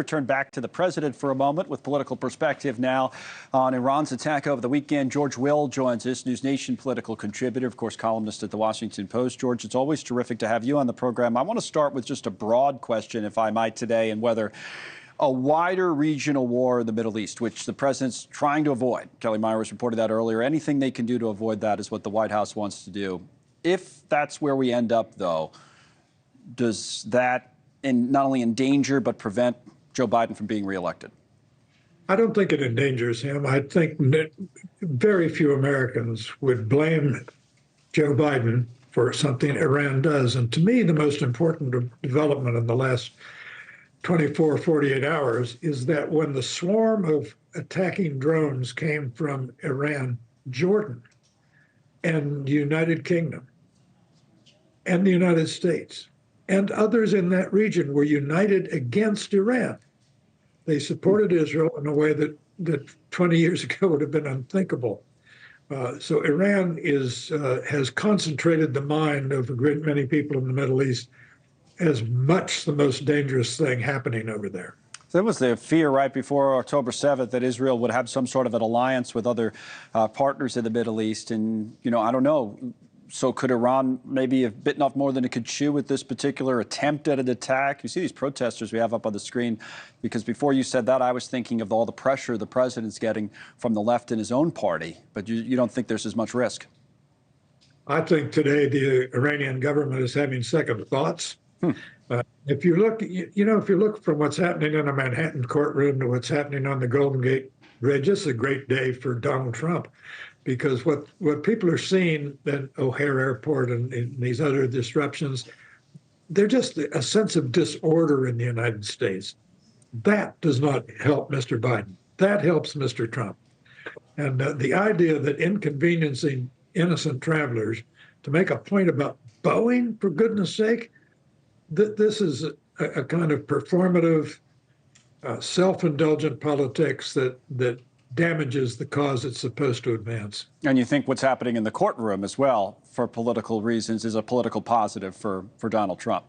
Turn back to the president for a moment with political perspective now on Iran's attack over the weekend. George Will joins us, NewsNation political contributor, of course, columnist at the Washington Post. George, it's always terrific to have you on the program. I want to start with just a broad question, if I might, today, and whether a wider regional war in the Middle East, which the president's trying to avoid. Kelly Myers reported that earlier. Anything they can do to avoid that is what the White House wants to do. If that's where we end up, though, does that not only endanger but prevent Joe Biden from being reelected? I don't think it endangers him. I think that very few Americans would blame Joe Biden for something Iran does. And to me, the most important development in the last 24, 48 hours is that when the swarm of attacking drones came from Iran, Jordan, and the United Kingdom, and the United States, and others in that region were united against Iran. They supported Israel in a way that 20 years ago would have been unthinkable. So Iran has concentrated the mind of a great many people in the Middle East as much the most dangerous thing happening over there. There was the fear right before October 7th that Israel would have some sort of an alliance with other partners in the Middle East. And, you know, I don't know. So could Iran maybe have bitten off more than it could chew with this particular attempt at an attack? You see these protesters we have up on the screen, because before you said that, I was thinking of all the pressure the president's getting from the left in his own party. But you don't think there's as much risk? I think today the Iranian government is having second thoughts. If you look, if you look from what's happening in a Manhattan courtroom to what's happening on the Golden Gate Bridge, it's a great day for Donald Trump. Because what people are seeing at O'Hare Airport and these other disruptions, they're just a sense of disorder in the United States. That does not help Mr. Biden. That helps Mr. Trump. And the idea that inconveniencing innocent travelers to make a point about Boeing, for goodness sake, this is a kind of performative, self-indulgent politics that damages the cause it's supposed to advance. And you think what's happening in the courtroom as well, for political reasons, is a political positive for Donald Trump?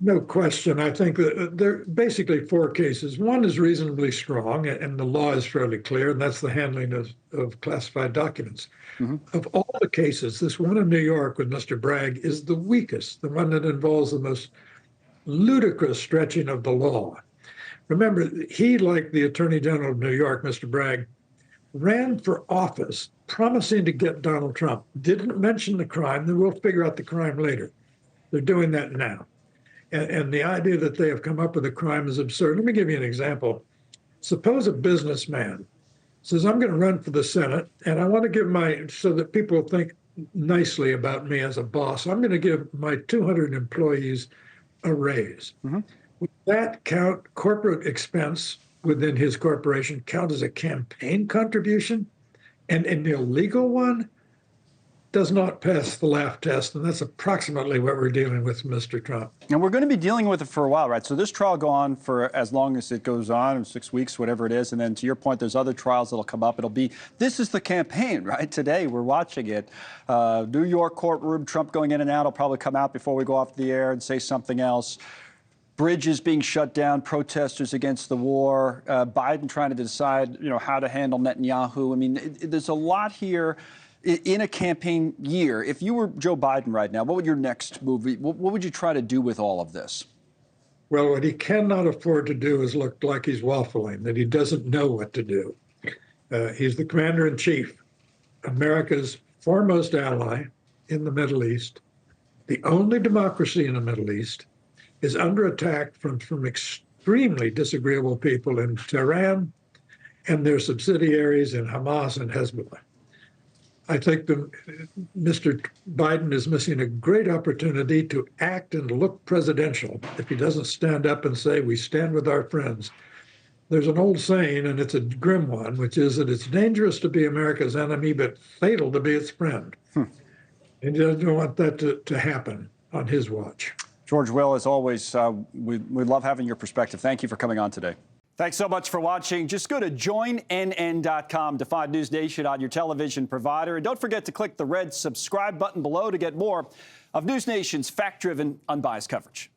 No question. I think that there are basically four cases. One is reasonably strong, and the law is fairly clear, and that's the handling of classified documents. Mm-hmm. Of all the cases, this one in New York with Mr. Bragg is the weakest, the one that involves the most ludicrous stretching of the law. Remember, he, like the Attorney General of New York, Mr. Bragg, ran for office promising to get Donald Trump. Didn't mention the crime, then we'll figure out the crime later. They're doing that now. And the idea that they have come up with a crime is absurd. Let me give you an example. Suppose a businessman says, I'm going to run for the Senate, and I want to give so that people think nicely about me as a boss, I'm going to give my 200 employees a raise. Mm-hmm. Would that count, corporate expense within his corporation, count as a campaign contribution? And an illegal one does not pass the laugh test, and that's approximately what we're dealing with Mr. Trump. And we're going to be dealing with it for a while, right? So this trial go on for as long as it goes on, 6 weeks, whatever it is. And then to your point, there's other trials that'll come up. This is the campaign, right? Today, we're watching it. New York courtroom, Trump going in and out will probably come out before we go off the air and say something else. Bridges being shut down, protesters against the war, Biden trying to decide, how to handle Netanyahu. I mean, there's a lot here in a campaign year. If you were Joe Biden right now, what would your next move be? What would you try to do with all of this? Well, what he cannot afford to do is look like he's waffling, that he doesn't know what to do. He's the commander-in-chief, America's foremost ally in the Middle East, the only democracy in the Middle East, is under attack from extremely disagreeable people in Tehran and their subsidiaries in Hamas and Hezbollah. I think Mr. Biden is missing a great opportunity to act and look presidential if he doesn't stand up and say, we stand with our friends. There's an old saying, and it's a grim one, which is that it's dangerous to be America's enemy, but fatal to be its friend. And he doesn't want that to happen on his watch. George Will, as always, we love having your perspective. Thank you for coming on today. Thanks so much for watching. Just go to joinnn.com to find NewsNation on your television provider. And don't forget to click the red subscribe button below to get more of NewsNation's fact-driven, unbiased coverage.